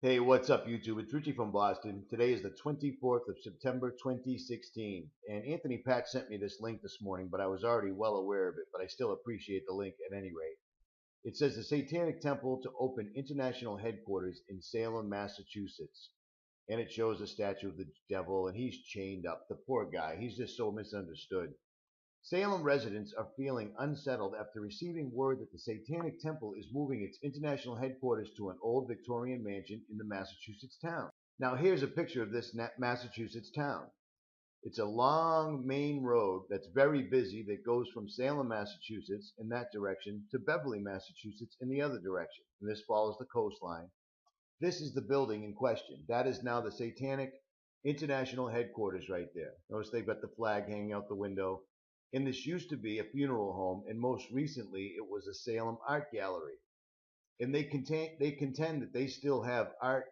Hey, what's up, YouTube? It's Richie from Boston. Today is the 24th of September 2016, and Anthony Pat sent me this link this morning, but I was already well aware of it, but I still appreciate the link at any rate. It says the Satanic Temple to open international headquarters in Salem, Massachusetts, and it shows a statue of the devil, and he's chained up. The poor guy, he's just so misunderstood. Salem residents are feeling unsettled after receiving word that the Satanic Temple is moving its international headquarters to an old Victorian mansion in the Massachusetts town. Now, here's a picture of this Massachusetts town. It's a long main road that's very busy that goes from Salem, Massachusetts in that direction to Beverly, Massachusetts in the other direction. And this follows the coastline. This is the building in question. That is now the Satanic International Headquarters right there. Notice they've got the flag hanging out the window. And this used to be a funeral home, and most recently it was a Salem art gallery. And they contend that they still have art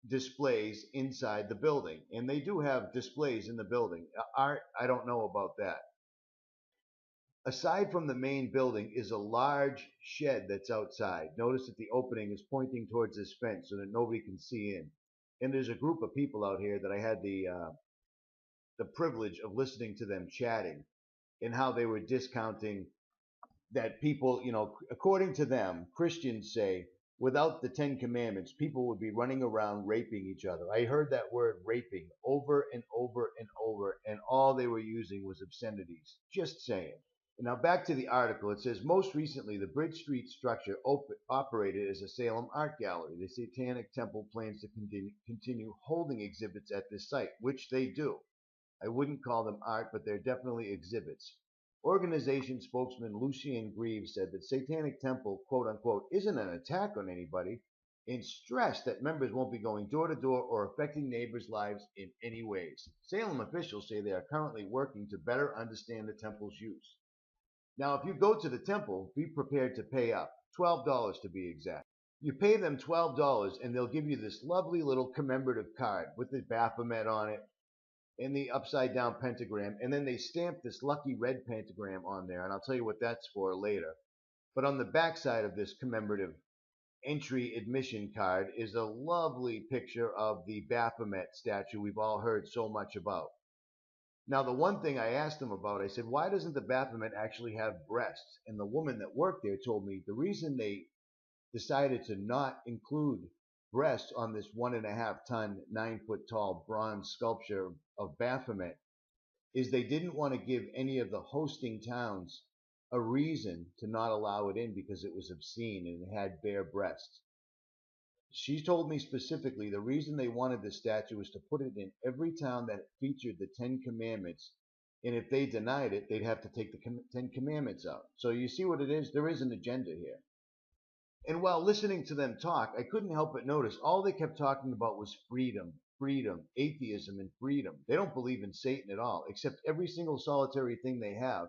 displays inside the building. And they do have displays in the building. Art, I don't know about that. Aside from the main building is a large shed that's outside. Notice that the opening is pointing towards this fence so that nobody can see in. And there's a group of people out here that I had the privilege of listening to them chatting and how they were discounting that people, according to them, Christians say, without the Ten Commandments, people would be running around raping each other. I heard that word raping over and over and over, and all they were using was obscenities. Just saying. Now back to the article. It says, most recently, the Bridge Street structure operated as a Salem art gallery. The Satanic Temple plans to continue holding exhibits at this site, which they do. I wouldn't call them art, but they're definitely exhibits. Organization spokesman Lucien Greaves said that Satanic Temple, quote unquote, isn't an attack on anybody, and stressed that members won't be going door to door or affecting neighbors' lives in any ways. Salem officials say they are currently working to better understand the temple's use. Now, if you go to the temple, be prepared to pay up, $12 to be exact. You pay them $12 and they'll give you this lovely little commemorative card with the Baphomet on it and the upside down pentagram, and then they stamp this lucky red pentagram on there, and I'll tell you what that's for later. But on the back side of this commemorative entry admission card is a lovely picture of the Baphomet statue we've all heard so much about. Now, the one thing I asked them about, I said, why doesn't the Baphomet actually have breasts? And the woman that worked there told me the reason they decided to not include breasts on this 1.5-ton, 9-foot tall bronze sculpture of Baphomet is they didn't want to give any of the hosting towns a reason to not allow it in because it was obscene and it had bare breasts. She told me specifically the reason they wanted the statue was to put it in every town that featured the Ten Commandments, and if they denied it, they'd have to take the Ten Commandments out. So you see what it is? There is an agenda here. And while listening to them talk, I couldn't help but notice all they kept talking about was freedom, atheism, and freedom. They don't believe in Satan at all, except every single solitary thing they have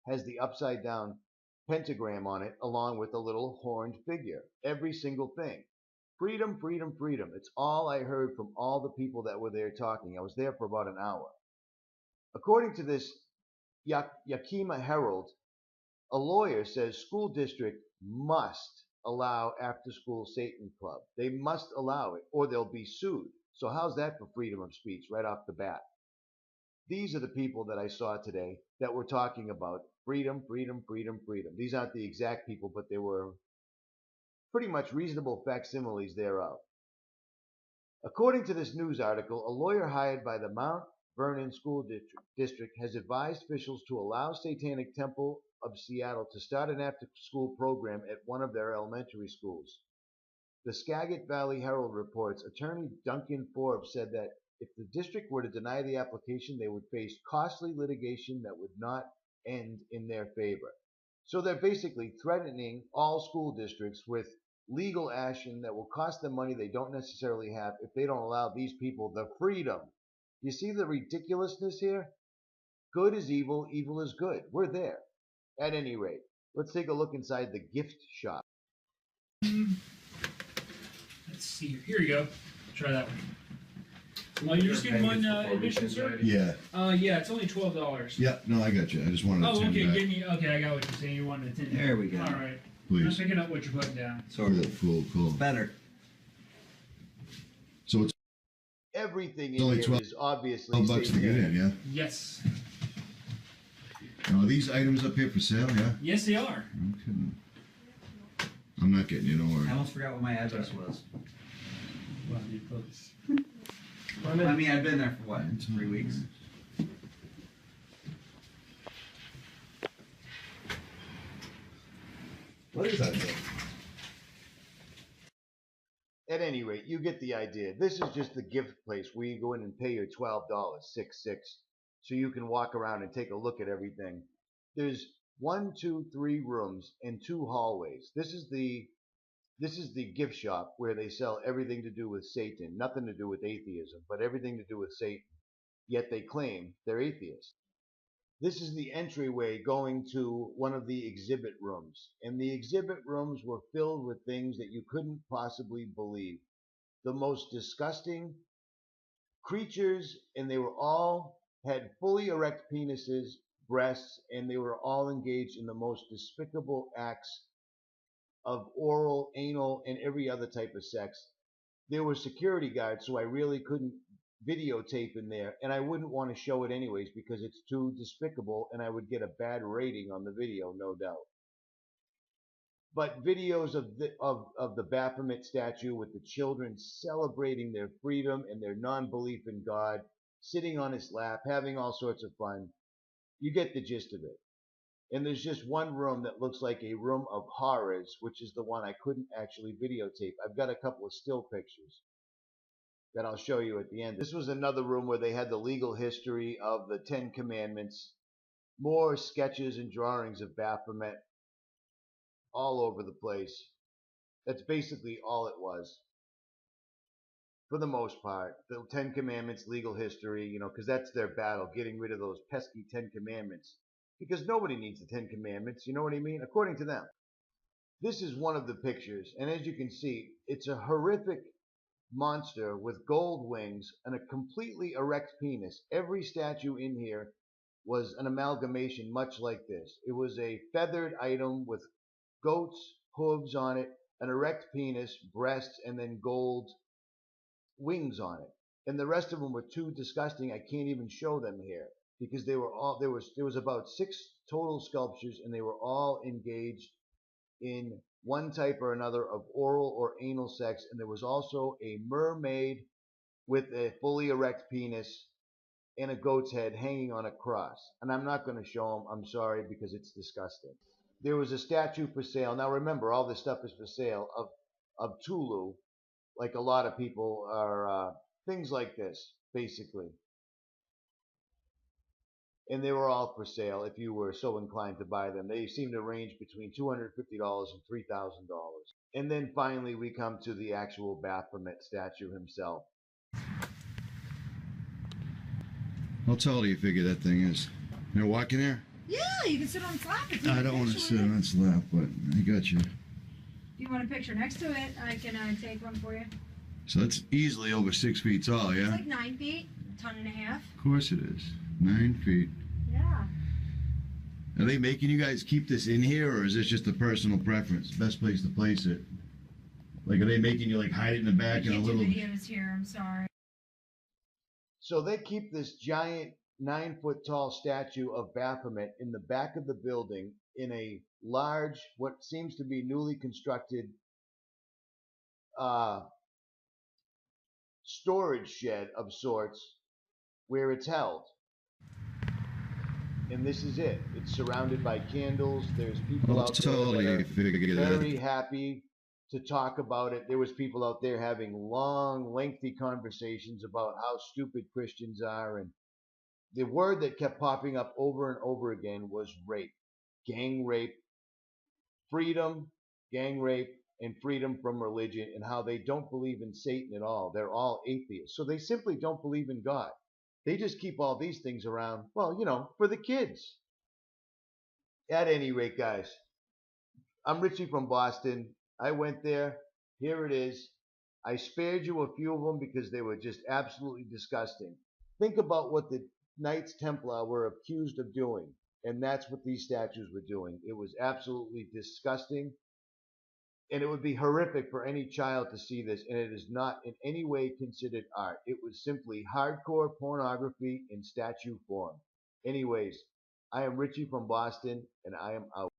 has the upside down pentagram on it along with a little horned figure. Every single thing. Freedom, freedom, freedom. It's all I heard from all the people that were there talking. I was there for about an hour. According to this Yakima Herald, a lawyer says school district must allow after-school Satan club. They must allow it or they'll be sued. So how's that for freedom of speech right off the bat? These are the people that I saw today that were talking about freedom, freedom, freedom, freedom. These aren't the exact people, but they were pretty much reasonable facsimiles thereof. According to this news article, a lawyer hired by the Mount Vernon School District has advised officials to allow Satanic Temple of Seattle to start an after-school program at one of their elementary schools. The Skagit Valley Herald reports attorney Duncan Forbes said that if the district were to deny the application, they would face costly litigation that would not end in their favor. So they're basically threatening all school districts with legal action that will cost them money they don't necessarily have if they don't allow these people the freedom. You see the ridiculousness here? Good is evil, evil is good. We're there. At any rate, let's take a look inside the gift shop. Let's see. Here you go. Try that one. Oh, you're just getting one admission, sir? Yeah. Yeah, it's only $12. Yeah, no, I got you. I just wanted to okay, attend that. okay, I got what you're saying. You wanted to attend. There we go. All right. I'm not please. picking up what you're putting down. Cool, cool, cool. Better. So it's Everything in only here 12 is obviously $12 to get in, yeah? Yes. Now, are these items up here for sale, yeah? Yes, they are. I'm kidding. I'm not getting you, don't I worry. almost forgot what my address was. Well, you close. I mean, I've been there for what, 3 weeks? What is that thing? At any rate, you get the idea. This is just the gift place where you go in and pay your $12, six, so you can walk around and take a look at everything. There's 1, 2, 3 rooms and 2 hallways. This is the gift shop where they sell everything to do with Satan, nothing to do with atheism, but everything to do with Satan. Yet they claim they're atheists. This is the entryway going to one of the exhibit rooms, and the exhibit rooms were filled with things that you couldn't possibly believe. The most disgusting creatures, and they were all had fully erect penises, breasts, and they were all engaged in the most despicable acts of oral, anal, and every other type of sex. There were security guards, so I really couldn't videotape in there, and I wouldn't want to show it anyways because it's too despicable and I would get a bad rating on the video, no doubt. But videos of the Baphomet statue with the children celebrating their freedom and their non-belief in God, sitting on his lap, having all sorts of fun, you get the gist of it. And there's just one room that looks like a room of horrors, which is the one I couldn't actually videotape. I've got a couple of still pictures that I'll show you at the end. This was another room where they had the legal history of the 10 Commandments, more sketches and drawings of Baphomet all over the place. That's basically all it was. For the most part, the 10 Commandments, legal history, because that's their battle, getting rid of those pesky 10 Commandments. Because nobody needs the 10 Commandments, you know what I mean? According to them. This is one of the pictures, and as you can see, it's a horrific monster with gold wings and a completely erect penis. Every statue in here was an amalgamation much like this. It was a feathered item with goats, hooves on it, an erect penis, breasts, and then gold wings on it. And the rest of them were too disgusting. I can't even show them here because they were all there was about 6 total sculptures, and they were all engaged in one type or another of oral or anal sex, and there was also a mermaid with a fully erect penis and a goat's head hanging on a cross. And I'm not going to show them, I'm sorry, because it's disgusting. There was a statue for sale. Now remember, all this stuff is for sale of Tulu, like a lot of people are, things like this, basically. And they were all for sale if you were so inclined to buy them. They seem to range between $250 and $3,000. And then finally we come to the actual Baphomet statue himself. How tall do you figure that thing is? You're walking there? Yeah, you can sit on the lap if you I don't want to sit on its lap, but I got you. If you want a picture next to it, I can take one for you. So it's easily over 6 feet tall, It's yeah? like 9 feet, a ton and a half. Of course it is. 9 feet. Yeah. Are they making you guys keep this in here, or is this just a personal preference? Best place to place it? Like, are they making you like hide it in the I back in a can't do little? videos here, I'm sorry. So they keep this giant 9-foot-tall statue of Baphomet in the back of the building in a large, what seems to be newly constructed storage shed of sorts where it's held. And this is it. It's surrounded by candles. There's people I'll out there totally that are figure very that. happy to talk about it. There was people out there having long, lengthy conversations about how stupid Christians are, and the word that kept popping up over and over again was rape, gang rape, freedom, gang rape, and freedom from religion, and how they don't believe in Satan at all. They're all atheists. So they simply don't believe in God. They just keep all these things around, well, for the kids. At any rate, guys, I'm Richie from Boston. I went there. Here it is. I spared you a few of them because they were just absolutely disgusting. Think about what the Knights Templar were accused of doing, and that's what these statues were doing. It was absolutely disgusting. And it would be horrific for any child to see this, and it is not in any way considered art. It was simply hardcore pornography in statue form. Anyways, I am Richie from Boston, and I am out.